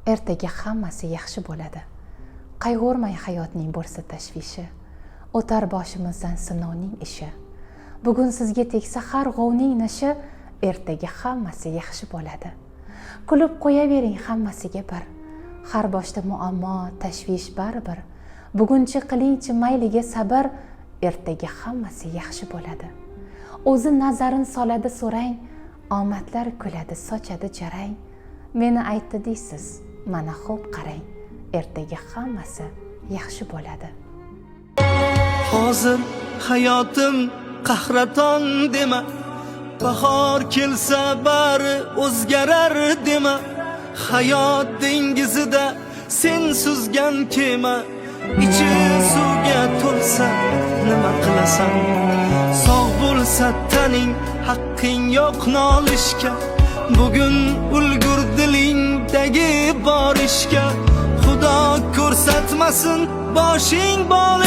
ertaga hammasi yaxshi bo'ladi. Qayg'urmang, hayotning bo'lsa tashvishi, o'tar boshimizdan sinovning ishi. Bugun sizga tegsa har g'ovning nishi, ertaga hammasi yaxshi bo'ladi. Kulib qo'yavering hammasiga bir, har boshda muammo, tashvish baribir. Bugunchi qilingchi mayliga sabr, ertaga hammasi yaxshi bo'ladi. O'zi nazarin soladi so'rang, omadlar kuladi, sochadi jarang. Meni aytdi deysiz, mana xo'p qarang, ertaga hammasi yaxshi bo'ladi. Hozir hayotim qahraton dema, bahor kelsa bari o'zgarar dema. Hayot dengizida sen suzgan kema, ichi suvga to'lsa nima qilasan? Sog' bo'lsa taning, haqqing yo'q nolishga. Bugun ulgur dilingdagi bor ishga. Xudo ko'rsatmasin boshing bol